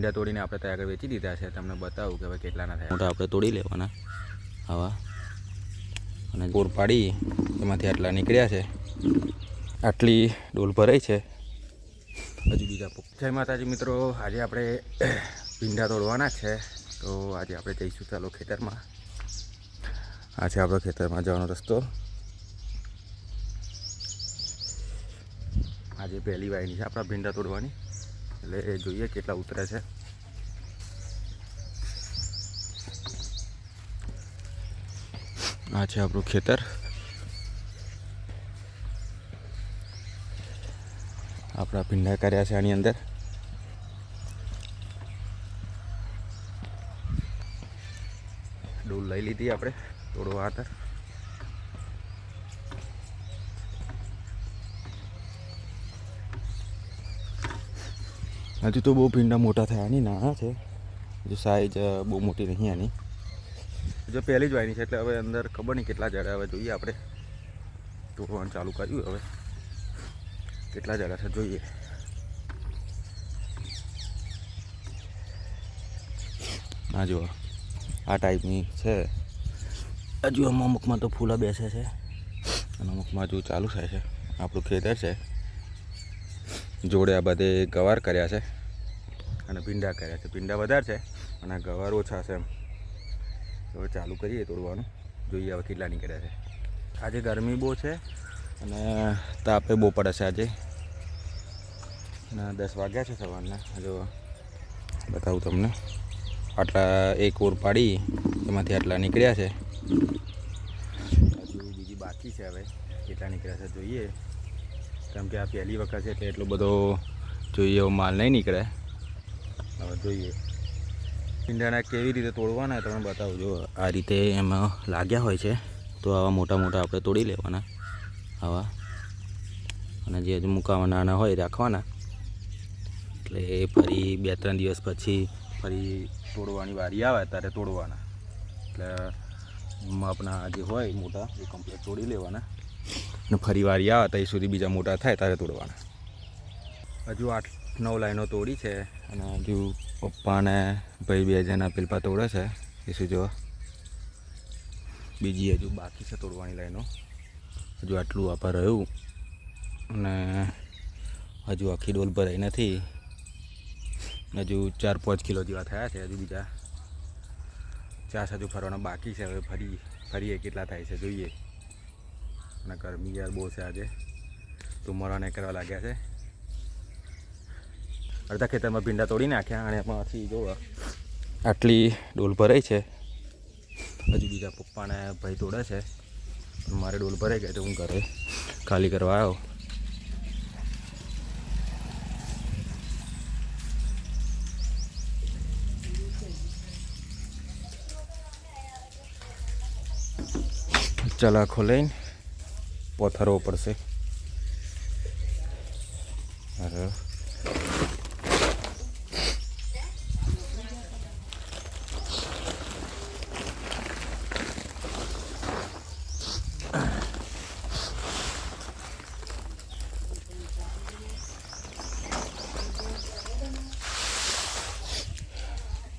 ભીંડા તોડીને આપણે ત્યાં આગળ વેચી દીધા છે. તમને બતાવું કે હવે કેટલાના થયા. મોટા આપણે તોડી લેવાના આવા અને બોર પાડી એમાંથી આટલા નીકળ્યા છે. આટલી ડોલ ભરાઈ છે. હજુ બીજા જય માતાજી મિત્રો, આજે આપણે ભીંડા તોડવાના છે. તો આજે આપણે જઈશું ચાલો ખેતરમાં. આ છે આપણો ખેતરમાં જવાનો રસ્તો. આજે પહેલી વાયની છે આપણા ભીંડા તોડવાની, એટલે જોઈએ કેટલા ઉતરે છે. આ છે આપણું ખેતર. આપણા ભીંડા કર્યા છે આની અંદર. ડોલ લઈ લીધી આપણે તોડવા હતા. હજુ તો બહુ ભીંડા મોટા થયા નહીં, નાના છે. હજુ સાઈઝ બહુ મોટી નહીં આની. જો પહેલી જ વાયની છે એટલે હવે અંદર ખબર નહીં કેટલા જડા. હવે જોઈએ આપણે તોડવાનું ચાલુ કર્યું. હવે કેટલા જડા છે જોઈએ. આ જુઓ આ ટાઈપની છે. હજુ અમુકમાં તો ફૂલા બેસે છે અને અમુકમાં હજુ ચાલુ થાય છે. આપણું ખેતર છે. જોડે આ બધે ગવાર કર્યા છે અને ભીંડા કર્યા છે. ભીંડા વધારે છે અને ગવાર ઓછા છે. એમ હવે ચાલુ કરીએ તોડવાનું, જોઈએ હવે કેટલા નીકળ્યા છે. આજે ગરમી બહુ છે અને તાપે બહુ પડે છે આજે. અને 10 વાગ્યા છે સવારના. જો બતાવું તમને. આટલા એક ઓર પાડી એમાંથી આટલા નીકળ્યા છે. હજુ બીજી બાકી છે. હવે કેટલા નીકળ્યા છે જોઈએ. કેમ કે આ પહેલી વખત છે એટલે એટલો બધો જોઈએ એવો માલ નહીં નીકળે. હવે જોઈએ ભીંડાના કેવી રીતે તોડવાના તમે બતાવું. જો આ રીતે એમાં લાગ્યા હોય છે તો આવા મોટા મોટા આપણે તોડી લેવાના આવા, અને જે હજુ મુકાવા નાના હોય રાખવાના. એટલે ફરી 2-3 દિવસ પછી ફરી તોડવાની વારી આવે ત્યારે તોડવાના. એટલે આપણા જે હોય મોટા એ કમ્પ્લીટ તોડી લેવાના અને ફરી વારી આવે ત્યાં સુધી બીજા મોટા થાય ત્યારે તોડવાના. હજુ 8-9 લાઈનો તોડી છે અને હજુ પપ્પાને ભાઈ 2 જણા પેલપા તોડે છે. એ શું જો બીજી હજુ બાકી છે તોડવાની લાઈનો. હજુ આટલું આપણે રહ્યું અને હજુ આખી ડોલ ભરાઈ નથી. હજુ 4-5 કિલો જેવા થયા છે. હજુ બીજા 4 હજુ ફરવાના બાકી છે. હવે ફરીએ કેટલા થાય છે જોઈએ. અને ગરમી યાર બહુ છે આજે. ધુમાડા કરવા લાગ્યા છે. અડધા ખેતરમાં ભીંડા તોડી નાખ્યા અને એમાંથી જો આટલી ડોલ ભરાઈ છે. હજુ બીજા પપ્પાને ભાઈ તોડે છે. મારે ડોલ ભરાઈ ગઈ તો હું ઘરે ખાલી કરવા આવ્યો. ચલાખો લઈને પોથરવો પડશે. અરે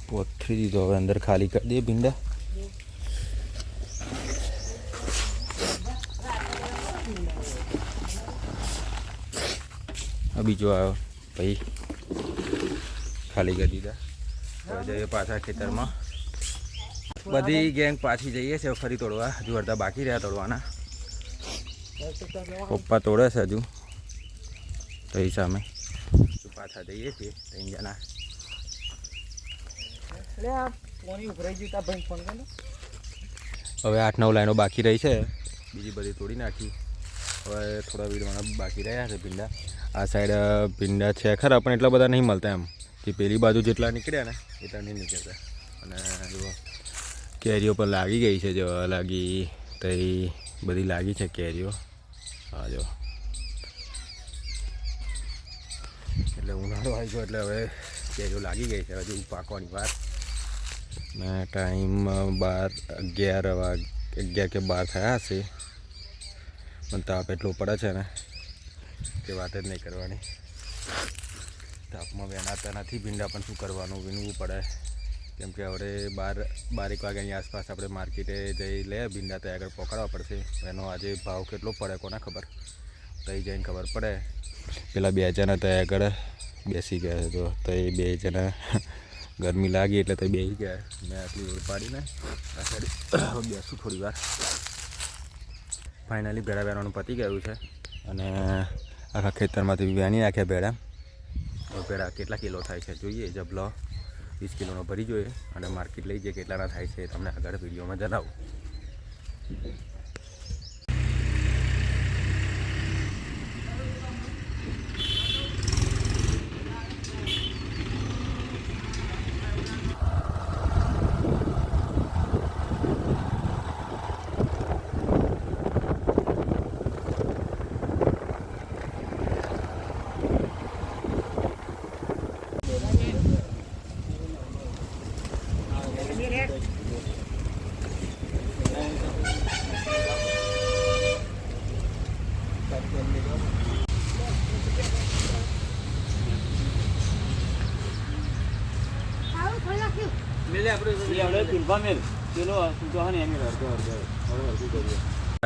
પોથરી દીધો. હવે અંદર ખાલી કરી દઈએ ભીંડા. બીજો આવ્યો ભાઈ, ખાલી કરી દીધા. હવે જઈએ પાછા ખેતરમાં. બધી ગેંગ પાછી જઈએ છે ફરી તોડવા. હજુ અડધા બાકી રહ્યા તોડવાના. પપ્પા તોડે છે હજુ તો એ સામે. પાછા જઈએ છીએ 3 જણા. હવે 8-9 લાઈનો બાકી રહી છે. બીજી બધી તોડી નાખી. હવે થોડા વીડવાના બાકી રહ્યા છે ભીંડા. આ સાઈડ ભીંડા છે ખરા પણ એટલા બધા નહીં મળતા. એમ કે પેલી બાજુ જેટલા નીકળ્યા ને એટલા નહીં નીકળતા. અને જો કેરીઓ પણ લાગી ગઈ છે. જો લાગી તો એ બધી લાગી છે કેરીઓ. હા જો એટલે ઉનાળો આવી ગયો એટલે હવે કેરીઓ લાગી ગઈ છે. હજુ પાકવાની વાર. ને ટાઈમ 11 કે 12 થયા હશે. પણ તાપ એટલો પડે છે ને કે વાત જ નહીં કરવાની. તાપમાં વેનાતા નથી ભીંડા, પણ શું કરવાનું, વીણવું પડે. કેમ કે હવે 12 વાગ્યાની આસપાસ આપણે માર્કેટે જઈ લે ભીંડા, તો આગળ પકડવા પડશે. એનો આજે ભાવ કેટલો પડે કોને ખબર, તઈ જઈને ખબર પડે. પેલા 2 જણા તો આગળ બેસી ગયા તો એ 2 જણા ગરમી લાગી એટલે તો બેસી ગયા. મેં આટલી ઓળ પાડીને આ સાઈડ બેસું થોડી વાર. ફાઇનલી ભેડા વેણવાનું પતી ગયું છે અને આખા ખેતરમાંથી વેણી નાખ્યા ભેડા. ભેડા કેટલા કિલો થાય છે જોઈએ, જબલો 20 કિલોનો ભરી જોઈએ અને માર્કેટ લઈ જઈએ કેટલાના થાય છે તમને આગળ વિડીયોમાં જણાવું.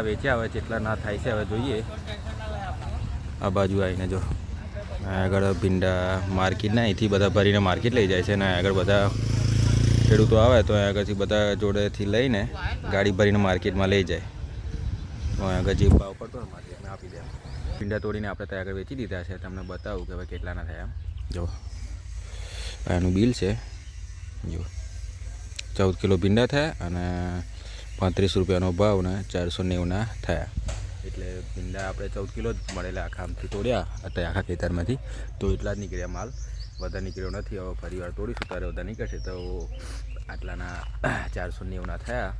વેચ્યા હવે જેટલા ના થાય છે હવે જોઈએ. આ બાજુ આવીને જો આગળ ભીંડા માર્કેટના અહીંથી બધા ભરીને માર્કેટ લઈ જાય છે ને આગળ બધા ખેડૂતો આવે તો આગળથી બધા જોડેથી લઈને ગાડી ભરીને માર્કેટમાં લઈ જાય. તો આગળ જે ભાવ પડતો હોય માર્કેટમાં આપી દે. ભીંડા તોડીને આપણે ત્યાં આગળ વેચી દીધા છે. તમને બતાવું કે હવે કેટલાના થયા. જો એનું બિલ છે. જો 14 કિલો ભીંડા થયા અને 35 રૂપિયાનો ભાવ ને 490ના થયા. એટલે ભીંડા આપણે 14 કિલો જ મળેલા આખા આમથી તોડ્યા અત્યારે આખા ખેતરમાંથી, તો એટલા જ નીકળ્યા માલ, વધારે નીકળ્યો નથી. હવે ફરી વાર તોડીશું ત્યારે વધારે નીકળશે. તો આટલાના 490ના થયા.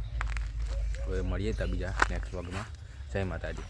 હવે મળીએ ત્યાં બીજા નેક્સ્ટ વ્લોગમાં. જય માતાજી.